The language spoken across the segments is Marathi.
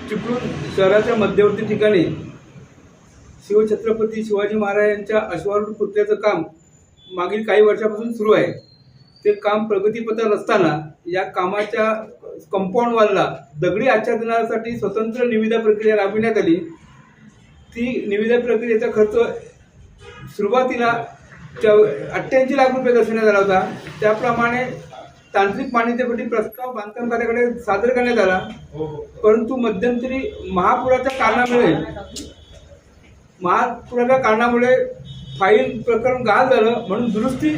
चिपळूण शहराच्या मध्यवर्ती ठिकाणी शिवछत्रपती शिवाजी महाराजांच्या अश्वारूढ पुतळ्याचं काम मागील काही वर्षापासून सुरू आहे। ते काम प्रगतीपथावर असताना या कामाच्या कंपाऊंड वॉलला दगडी आच्छादनासाठी स्वतंत्र निविदा प्रक्रिया राबविण्यात आली। ती निविदा प्रक्रियेचा खर्च सुरुवातीला 88 लाख रुपये दर्शवण्यात आला होता। त्याप्रमाणे तांत्रिक मान्यतेसाठी प्रस्ताव बांधकाम खात्याकडे सादर करण्यात आला, परंतु मध्यंतरी महापुराच्या कारणामुळे फाईल प्रकरण गहाळ झालं, म्हणून दुरुस्ती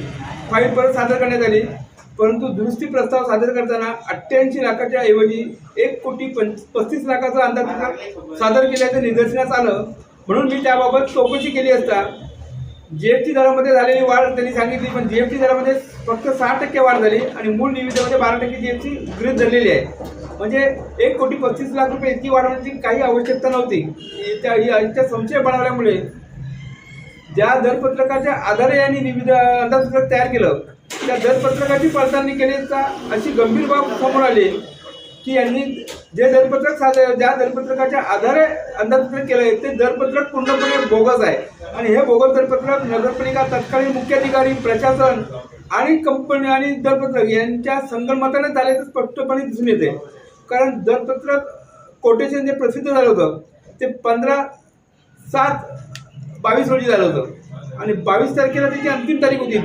फाईल परत सादर करण्यात आली। परंतु दुरुस्ती प्रस्ताव सादर करताना 88 लाखाच्या ऐवजी 1,35 लाखाचा अंदाज सादर केल्याचं निदर्शनास आलं। म्हणून मी त्याबाबत चौकशी केली असता जीएसटी दरामध्ये झालेली वाढ त्यांनी सांगितली, पण जीएसटी दरामध्ये फक्त 6% वाढ झाली आणि मूळ निविदेमध्ये 12% जीएसटी गृहीत धरलेली आहे। म्हणजे 1,35 लाख रुपये इतकी वाढवण्याची काही आवश्यकता नव्हती। त्या संशय बनवल्यामुळे ज्या दरपत्रकाच्या आधारे यांनी निविदा अंदाजपत्रक तयार केलं, त्या दरपत्रकाची पडताळणी केली असता अशी गंभीर बाब समोर आली की यांनी ज्या दरपत्रकाच्या आधारे अंदाजपत्रक केलंय ते दरपत्रक पूर्णपणे बोगस आहे आणि हे बोगस दरपत्रक नगरपालिका, तत्कालीन मुख्याधिकारी, प्रशासन आणि कंपनी आणि दरपत्रक यांच्या संगनमताने झाल्याचं स्पष्टपणे दिसून येते। कारण दरपत्रक कोटेशन जे प्रसिद्ध झालं होतं ते 15/7/22 रोजी झालं होतं आणि 22 तारखेला त्याची अंतिम तारीख होती।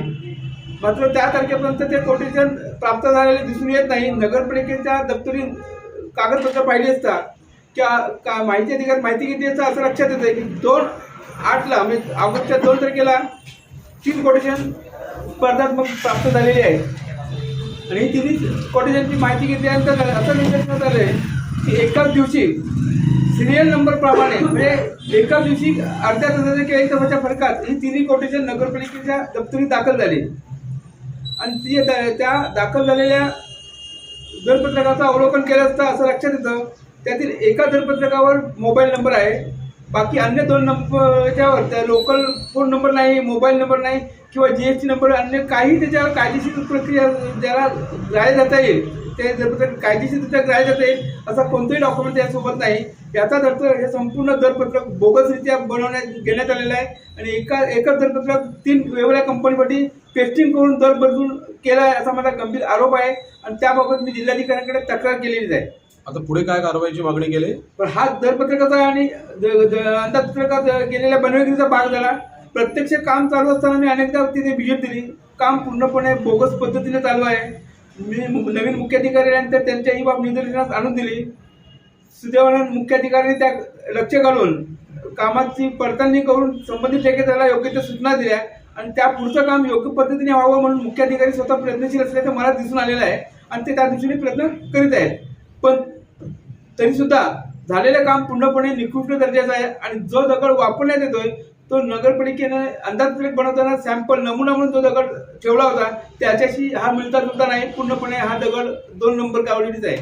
मात्र त्या तारखेपर्यंत ते कोटेशन प्राप्त झालेले दिसून येत नाही। नगरपालिकेच्या दप्तरी कागदपत्र पाहिली असता की माहिती अधिकार माहिती किती असतं असं लक्षात येतं की 2/8ला म्हणजे ऑगस्टच्या 2 तारखेला 3 कोटेशन स्पर्धात्मक प्राप्त झालेली आहे आणि ही तिन्ही कोटेशनची माहिती घेतल्यानंतर असं निदर्शनास आलं आहे की एकाच दिवशी सिरियल नंबर प्रमाणे म्हणजे एकाच दिवशी अर्ध्या तासाच्या किंवा 1 तासाच्या फरकात ही तिन्ही कोटेशन नगरपालिकेच्या दप्तरी दाखल झाली आणि त्या दाखल झालेल्या दरपत्रकाचं अवलोकन केलं असता असं लक्षात येतं त्यातील एका दरपत्रकावर मोबाईल नंबर आहे, बाकी अन्य 2 नंबरच्यावर त्या लोकल फोन नंबर नाही, मोबाईल नंबर नाही किंवा जीएसटी नंबर, अन्य काही त्याच्यावर कायदेशीर प्रक्रिया ज्याला ग्राह्य जाता येईल ते दरपत्रक कायदेशीररित्या ग्राह्य जाता येईल असा कोणताही डॉक्युमेंट त्यासोबत नाही। याचाच अर्थ हे संपूर्ण दरपत्रक बोगसरित्या घेण्यात आलेलं आहे आणि एकच दरपत्रक 3 वेगवेगळ्या कंपनीसाठी पेस्टिंग करून दर बदलून केला आहे असा माझा गंभीर आरोप आहे आणि त्याबाबत मी जिल्हाधिकाऱ्यांकडे तक्रार केलेलीच आहे। आता पुढे काय कारवाईची मागणी केली? पण हा दरपत्रकाचा आणि अंदाजपत्रकात केलेल्या बनवणुकीचा भाग झाला। प्रत्यक्ष काम चालू असताना मी अनेकदा तिथे व्हिजिट दिली। काम पूर्णपणे बोगस पद्धतीने चालू आहे। मी नवीन मुख्याधिकाऱ्यांना त्यांच्या ही बाब निदर्शनास आणून दिली। सुदैवाने मुख्याधिकाऱ्यांनी त्या लक्ष घालून कामाची पडताळणी करून संबंधित ठेकेदाराला योग्य त्या सूचना दिल्या आणि त्या पुढचं काम योग्य पद्धतीने व्हावं म्हणून मुख्याधिकारी स्वतः प्रयत्नशील असल्याचं मला दिसून आलेलं आहे आणि ते त्या दिशेने प्रयत्न करीत आहेत। पण तरीसुद्धा झालेलं काम पूर्णपणे निकृष्ट दर्जाचं आहे आणि जो दगड वापरण्यात येतोय तो नगरपालिकेने अंदाजपत्रक बनवताना सॅम्पल नमुना म्हणून जो दगड ठेवला होता त्याच्याशी हा मिळता जुळता नाही। पूर्णपणे हा दगड 2 नंबर क्वालिटीचा आहे।